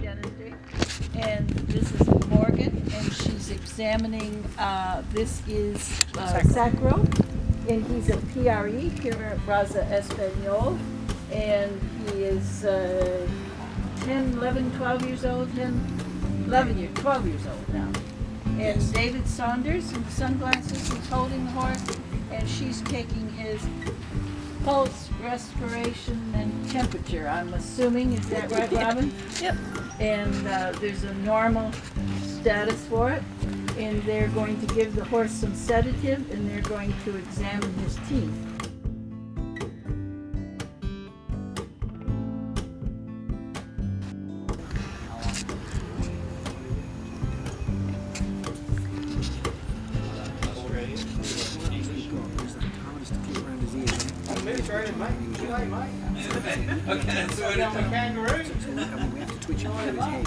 Dentistry. And this is Morgan, and she's examining, this is Sacro, and he's a PRE, Pura Raza Espanol, and he is 10, 11, 12 years old, 12 years old now. And David Saunders in the sunglasses is holding the horse, and she's taking his pulse, respiration, and temperature, I'm assuming. Is that right, Robin? Yep. And there's a normal status for it. And they're going to give the horse some sedative, and they're going to examine his teeth.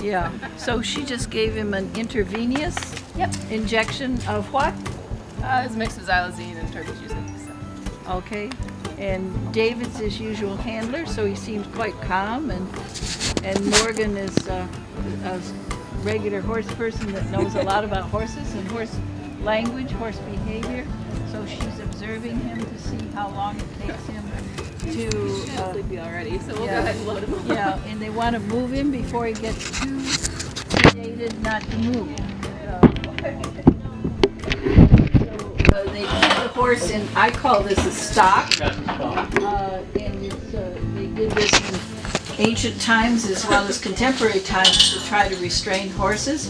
Yeah, so she just gave him an intravenous injection of what? It's a mix of xylazine and Turkish using. So. Okay, and David's his usual handler, so he seems quite calm, and Morgan is a regular horse person that knows a lot about horses and horse language, horse behavior, so she's observing him to see how long it takes him to sleepy already, so we'll go ahead and load him up. Yeah, and they want to move him before he gets too sedated not to move. So they put the horse in, I call this a stock, and they did this in ancient times as well as contemporary times to try to restrain horses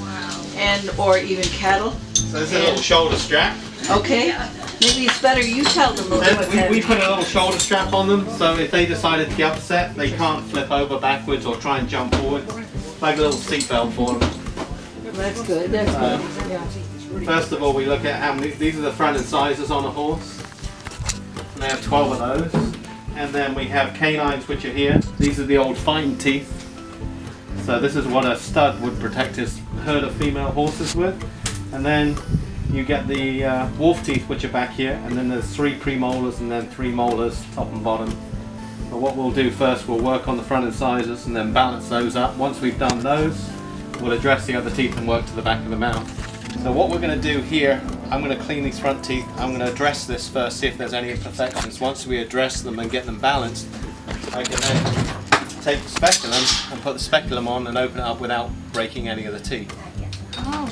and or even cattle. So there's a little shoulder strap. Okay. Maybe it's better you tell them what we put a little shoulder strap on them, so if they decided to get upset, they can't flip over backwards or try and jump forward. Like a little seatbelt for them. That's good. That's good. Yeah. First of all, we look at how many. These are the front incisors on a horse. And they have 12 of those. And then we have canines, which are here. These are the old fine teeth. So this is what a stud would protect his herd of female horses with. And then you get the wolf teeth, which are back here, and then there's 3 premolars and then 3 molars, top and bottom. But what we'll do first, we'll work on the front incisors and then balance those up. Once we've done those, we'll address the other teeth and work to the back of the mouth. So what we're going to do here, I'm going to clean these front teeth. I'm going to address this first, see if there's any imperfections. Once we address them and get them balanced, I can then take the speculum and put the speculum on and open it up without breaking any of the teeth. Oh.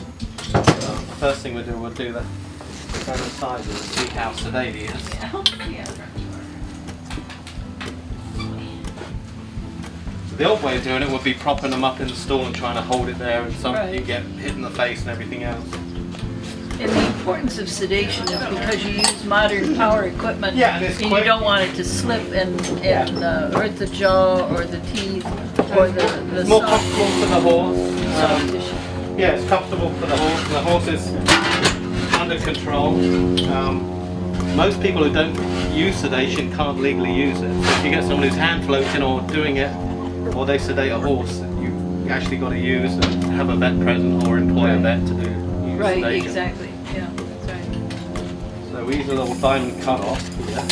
The first thing we'll do the front incisors and see how sedate he is. So the old way of doing it would be propping them up in the stool and trying to hold it there, and you get hit in the face and everything else. And the importance of sedation is because you use modern power equipment, and you don't want it to slip and hurt the jaw or the teeth or the it's more comfortable for the horse. Yeah, it's comfortable for the horse. The horse is under control. Most people who don't use sedation can't legally use it. So if you get someone who's hand floating or doing it, or they sedate a horse, you actually got to use and have a vet present or employ a vet to do use sedation. Exactly. Yeah, that's right. So we use a little diamond cut off here.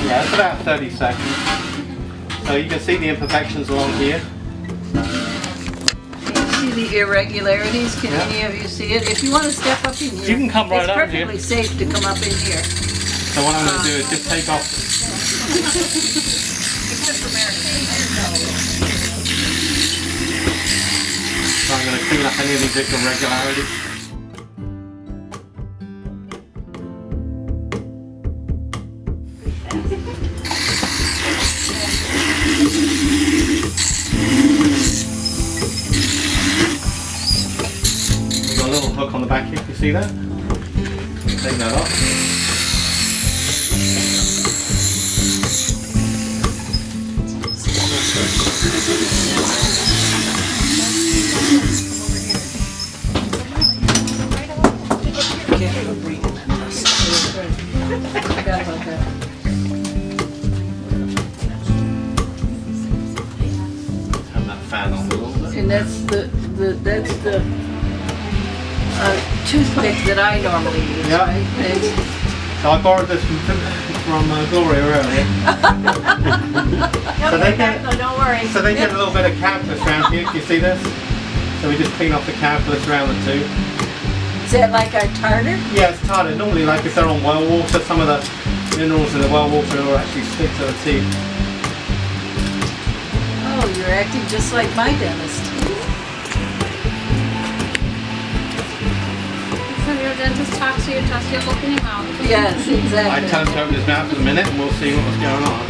Yeah, it's about 30 seconds. So you can see the imperfections along here. You see the irregularities? Can any of you see it? If you want to step up in here, you can come right it's up here. perfectly safe to come up in here. So what I'm going to do is just take off. So I'm going to clean up any of these irregularities. We've got a little hook on the back here, you see that? Take that off. Forgot about that. Turn that fan on a little bit. And that's the toothpick that I normally use, Yeah. right? So I borrowed this from Gloria earlier. No, So they get- no, don't worry. So they get a little bit of calculus around here. Can you see this? So we just clean off the calculus around the tooth. Is that like our tartar? Yeah, it's tartar. Normally, like if they're on well water, some of the minerals in the well water will actually stick to the teeth. Oh, you're acting just like my dentist. So your dentist talks to you, tells you open your mouth. Yes, I exactly. tell him to open his mouth in a minute, and we'll see what was going on.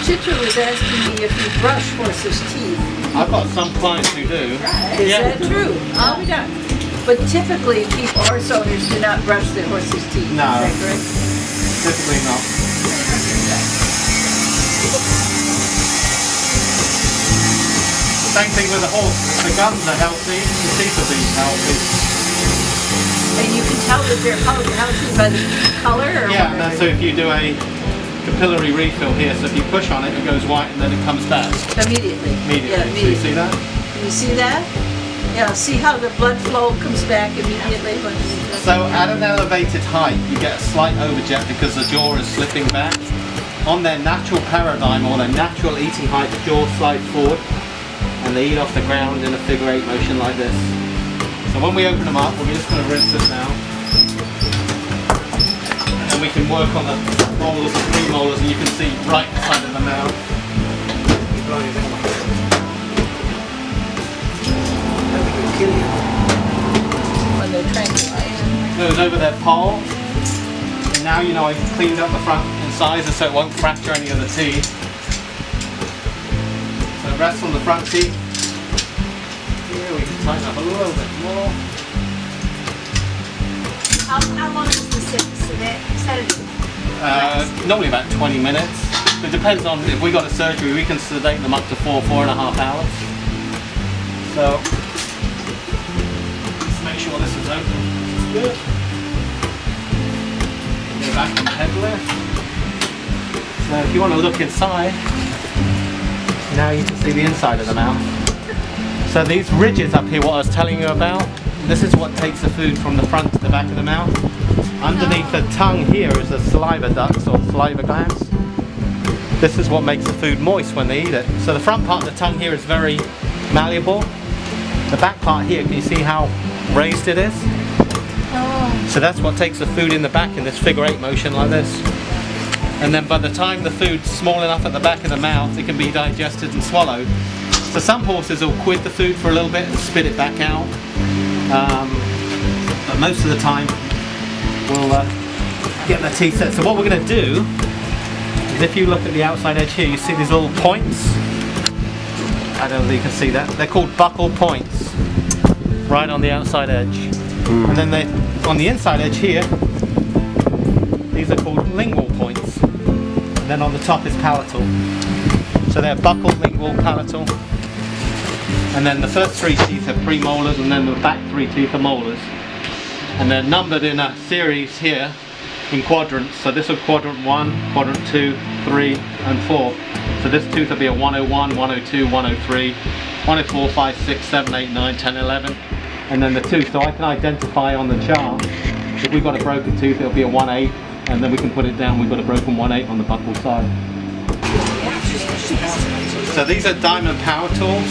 Chicha was asking me if you brush horses' teeth. I've got some clients who do. Is that true? Oh, we don't. But typically, horse owners do not brush their horses' teeth. No. Is that correct? Typically not. Same thing with the horse. If the gums are healthy, the teeth will be healthy. And you can tell that they're healthy by the color or Yeah, whatever? so if you do a capillary refill here, so if you push on it, it goes white and then it comes back Immediately. immediately. Yeah, So you immediately. see that? Can you see that? Yeah, see how the blood flow comes back immediately when you So at an elevated height, you get a slight overjet because the jaw is slipping back. On their natural paradigm or their natural eating height, the jaw slides forward and they eat off the ground in a figure 8 motion like this. So when we open them up, we're just going to rinse this now. And we can work on the molars and premolars, and you can see right side of the mouth. when they're tranquilized. Goes over their paw. And now you know I've cleaned up the front incisors so it won't fracture any of the teeth. So it rests on the front teeth. Here we can tighten up a little bit more. How long is the sedative? Normally about 20 minutes. It depends on if we got a surgery, we can sedate them up to 4.5 hours. So let's make sure this is open. Good. Go back to the head lift. So if you want to look inside, now you can see the inside of the mouth. So these ridges up here, what I was telling you about, this is what takes the food from the front to the back of the mouth. Underneath the tongue here is the saliva ducts or saliva glands. This is what makes the food moist when they eat it. So the front part of the tongue here is very malleable. The back part here, can you see how raised it is? Oh, So that's what takes the food in the back in this figure 8 motion like this. And then by the time the food's small enough at the back of the mouth, it can be digested and swallowed. So some horses will quid the food for a little bit and spit it back out. But most of the time, we'll get their teeth set. So what we're going to do is, if you look at the outside edge here, you see these little points. I don't know if you can see that. They're called buccal points, right on the outside edge. And then on the inside edge here, these are called lingual points. And then on the top is palatal. So they're buccal, lingual, palatal. And then the first 3 teeth are premolars, and then the back 3 teeth are molars. And they're numbered in a series here in quadrants. So this is quadrant 1, quadrant 2, 3, and 4. So this tooth will be a 101, 102, 103, 104, 5, 6, 7, 8, 9, 10, 11. And then the tooth, so I can identify on the chart, if we've got a broken tooth, it'll be a 1-8, and then we can put it down, we've got a broken 1-8 on the buccal side. So these are diamond power tools.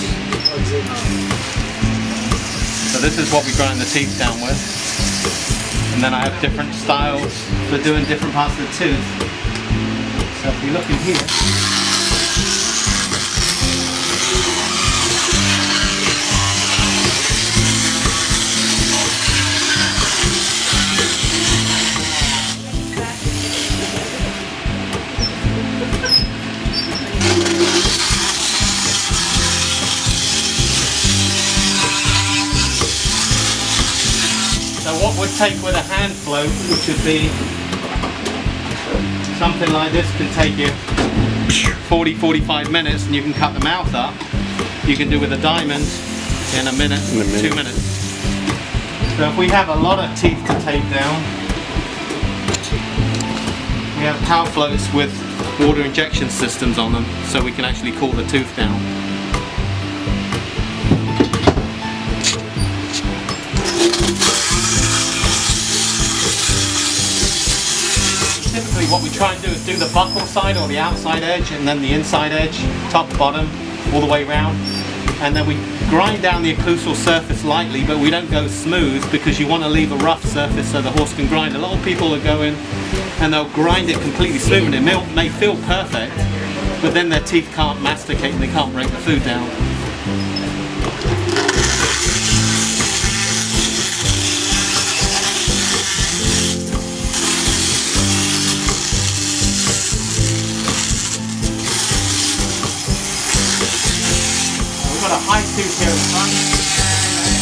So this is what we grind the teeth down with. And then I have different styles for doing different parts of the tooth. So if you look in here, so what would take with a hand float, which would be something like this, can take you 40-45 minutes, and you can cut the mouth up. You can do with a diamond in a minute, 2 minutes. So if we have a lot of teeth to take down, we have power floats with water injection systems on them, so we can actually cool the tooth down. try and do is do the buckle side or the outside edge and then the inside edge, top, bottom, all the way round. And then we grind down the occlusal surface lightly, but we don't go smooth because you want to leave a rough surface so the horse can grind. A lot of people will go in and they'll grind it completely smooth and it may feel perfect, but then their teeth can't masticate and they can't break the food down. We've got a high tooth here in front.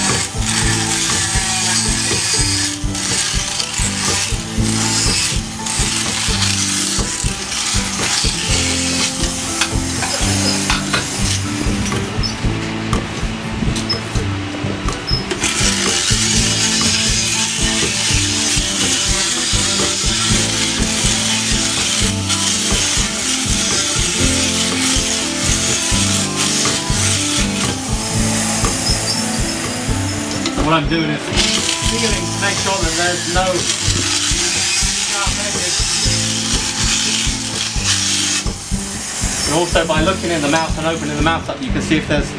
What I'm doing is feeling to make sure that there's no sharp edges. And also by looking in the mouth and opening the mouth up, you can see if there's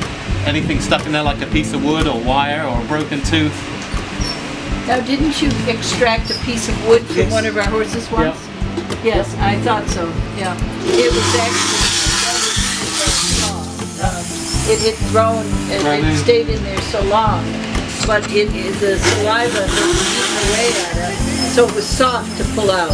anything stuck in there like a piece of wood or wire or a broken tooth. Now, didn't you extract a piece of wood from Yes. one of our horses once? Yes, I thought so, yeah. It was actually, it had grown and Right it in. stayed in there so long, but the saliva had eaten away at it, so it was soft to pull out.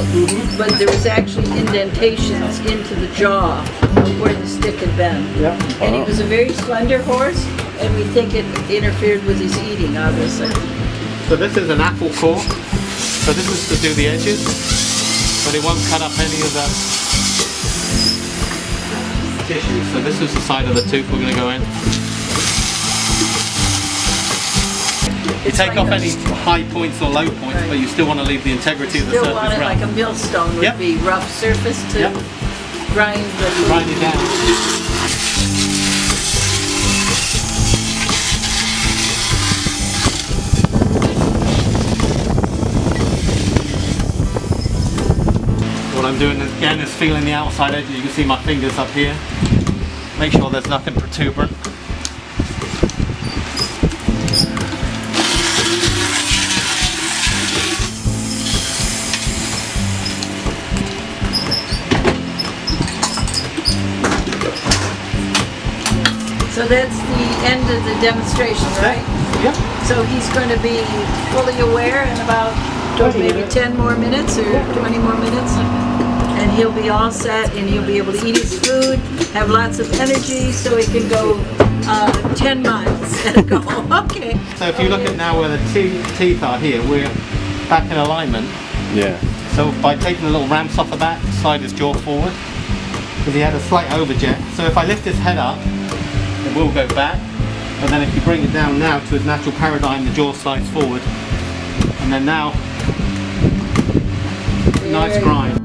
But there was actually indentations into the jaw of where the stick had been. Yep. And he was a very slender horse, and we think it interfered with his eating, obviously. So this is an apple core. So this is to do the edges, but it won't cut up any of the tissue. So this is the side of the tooth we're going to go in. You take off any high points or low points, but you still want to leave the integrity of the Still surface want it round. like a millstone would Yep. be, rough surface to Yep. grind the Grind it down. What I'm doing again is feeling the outside edge. You can see my fingers up here. Make sure there's nothing protuberant. So that's the end of the demonstration, right? Yep. So he's going to be fully aware in about 20 maybe minutes. 10 more minutes or 20 more minutes. And he'll be all set and he'll be able to eat his food, have lots of energy so he can go 10 miles at a go. Okay. So if you look at now where the teeth are here, we're back in alignment. Yeah. So by taking the little ramps off the back, slide his jaw forward, because he had a slight overjet. So if I lift his head up, it will go back. But then if you bring it down now to its natural paradigm, the jaw slides forward. And then now, nice grind.